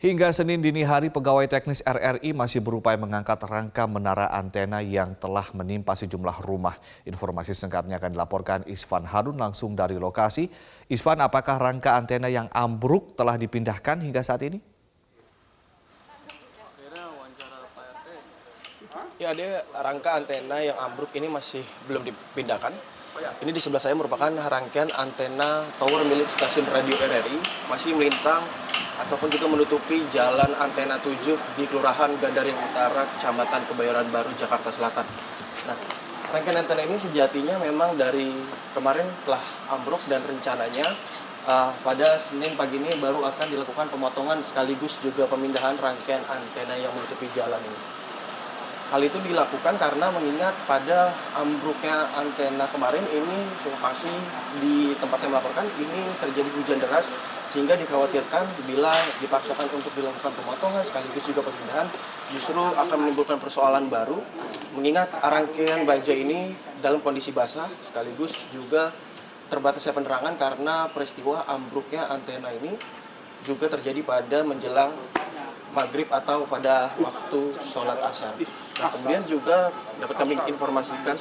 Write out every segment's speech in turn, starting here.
Hingga Senin dini hari, pegawai teknis RRI masih berupaya mengangkat rangka menara antena yang telah menimpa sejumlah rumah. Informasi selengkapnya akan dilaporkan Isvan Harun langsung dari lokasi. Isvan, apakah rangka antena yang ambruk telah dipindahkan hingga saat ini? Ya, ada rangka antena yang ambruk ini masih belum dipindahkan. Ini di sebelah saya merupakan rangkaian antena tower milik stasiun radio RRI, masih melintang ataupun juga menutupi jalan antena 7 di Kelurahan Gandaria Utara, Kecamatan Kebayoran Baru, Jakarta Selatan. Nah, rangkaian antena ini sejatinya memang dari kemarin telah ambruk dan rencananya pada Senin pagi ini baru akan dilakukan pemotongan sekaligus juga pemindahan rangkaian antena yang menutupi jalan ini. Hal itu dilakukan karena mengingat pada ambruknya antena kemarin ini lokasi di tempat saya melaporkan ini terjadi hujan deras sehingga dikhawatirkan bila dipaksakan untuk dilakukan pemotongan sekaligus juga pemindahan justru akan menimbulkan persoalan baru mengingat rangkaian baja ini dalam kondisi basah sekaligus juga terbatasnya penerangan karena peristiwa ambruknya antena ini juga terjadi pada menjelang maghrib atau pada waktu sholat asar. Nah, kemudian juga dapat kami informasikan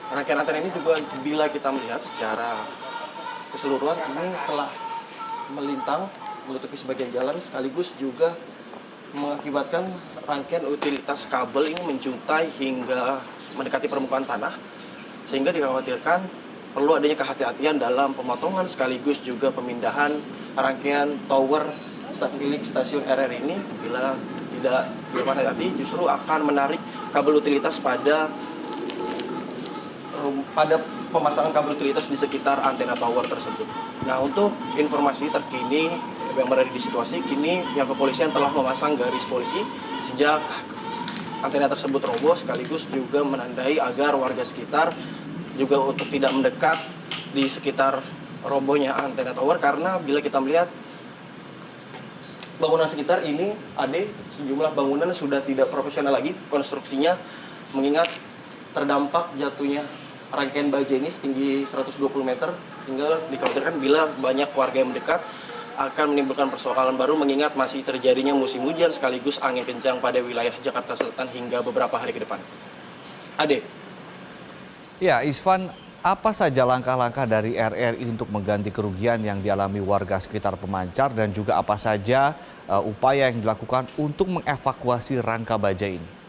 rangkaian antena ini juga bila kita melihat secara keseluruhan ini telah melintang menutupi sebagian jalan sekaligus juga mengakibatkan rangkaian utilitas kabel ini menjuntai hingga mendekati permukaan tanah sehingga dikhawatirkan perlu adanya kehati-hatian dalam pemotongan sekaligus juga pemindahan rangkaian tower milik stasiun RRI ini. Bila tidak dilakukan hati-hati justru akan menarik kabel utilitas pada pemasangan kabel utilitas di sekitar antena tower tersebut. Nah, untuk informasi terkini yang berada di situasi kini pihak kepolisian telah memasang garis polisi sejak antena tersebut roboh sekaligus juga menandai agar warga sekitar juga untuk tidak mendekat di sekitar robohnya antena tower karena bila kita melihat bangunan sekitar ini ada sejumlah bangunan sudah tidak profesional lagi konstruksinya mengingat terdampak jatuhnya rangkaian baja ini setinggi 120 meter sehingga dikhawatirkan bila banyak warga yang mendekat akan menimbulkan persoalan baru mengingat masih terjadinya musim hujan sekaligus angin kencang pada wilayah Jakarta Selatan hingga beberapa hari ke depan. Ade. Ya, Isvan, apa saja langkah-langkah dari RRI untuk mengganti kerugian yang dialami warga sekitar pemancar dan juga apa saja upaya yang dilakukan untuk mengevakuasi rangka baja ini?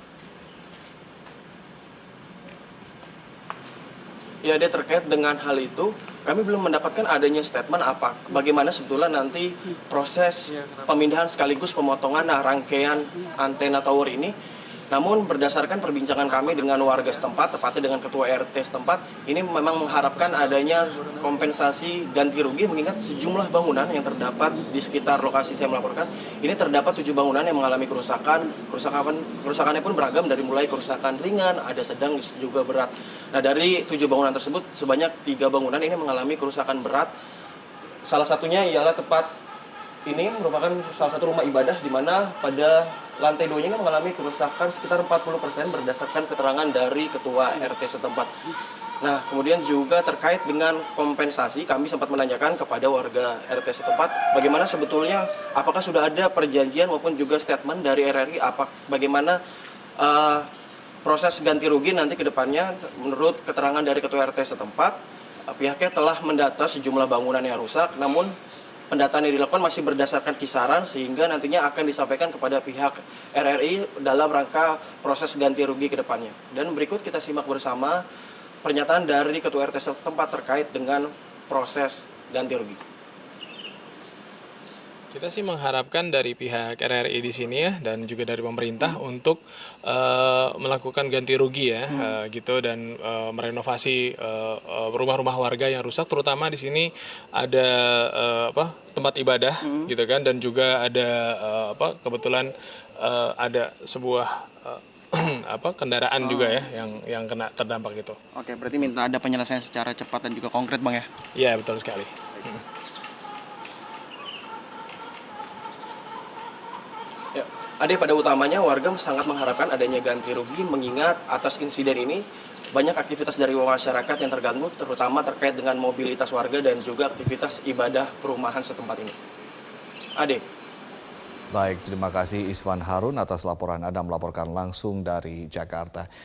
Ya, dia terkait dengan hal itu, kami belum mendapatkan adanya statement bagaimana sebetulnya nanti proses pemindahan sekaligus pemotongan rangkaian antena tower ini. Namun berdasarkan perbincangan kami dengan warga setempat, tepatnya dengan ketua RT setempat, ini memang mengharapkan adanya kompensasi ganti rugi mengingat sejumlah bangunan yang terdapat di sekitar lokasi saya melaporkan. Ini terdapat 7 bangunan yang mengalami kerusakan. Kerusakannya pun beragam dari mulai kerusakan ringan, ada sedang juga berat. Nah, dari 7 bangunan tersebut sebanyak 3 bangunan ini mengalami kerusakan berat. Salah satunya ialah tepat ini merupakan salah satu rumah ibadah di mana pada lantai 2-nya ini mengalami kerusakan sekitar 40% berdasarkan keterangan dari ketua RT setempat. Nah, kemudian juga terkait dengan kompensasi, kami sempat menanyakan kepada warga RT setempat bagaimana sebetulnya apakah sudah ada perjanjian maupun juga statement dari RRI bagaimana proses ganti rugi nanti ke depannya. Menurut keterangan dari ketua RT setempat, pihaknya telah mendata sejumlah bangunan yang rusak, namun pendataan yang dilakukan masih berdasarkan kisaran sehingga nantinya akan disampaikan kepada pihak RRI dalam rangka proses ganti rugi ke depannya. Dan berikut kita simak bersama pernyataan dari ketua RT setempat terkait dengan proses ganti rugi. Kita sih mengharapkan dari pihak RRI di sini ya dan juga dari pemerintah untuk melakukan ganti rugi ya gitu dan merenovasi rumah-rumah warga yang rusak, terutama di sini ada tempat ibadah gitu kan, dan juga ada kebetulan ada sebuah kendaraan juga ya yang kena terdampak gitu. Oke, berarti minta ada penyelesaian secara cepat dan juga konkret, Bang ya? Iya, betul sekali. Ya, Ade, pada utamanya warga sangat mengharapkan adanya ganti rugi mengingat atas insiden ini banyak aktivitas dari masyarakat yang terganggu terutama terkait dengan mobilitas warga dan juga aktivitas ibadah perumahan setempat ini. Ade. Baik, terima kasih Isvan Harun atas laporan Anda melaporkan langsung dari Jakarta.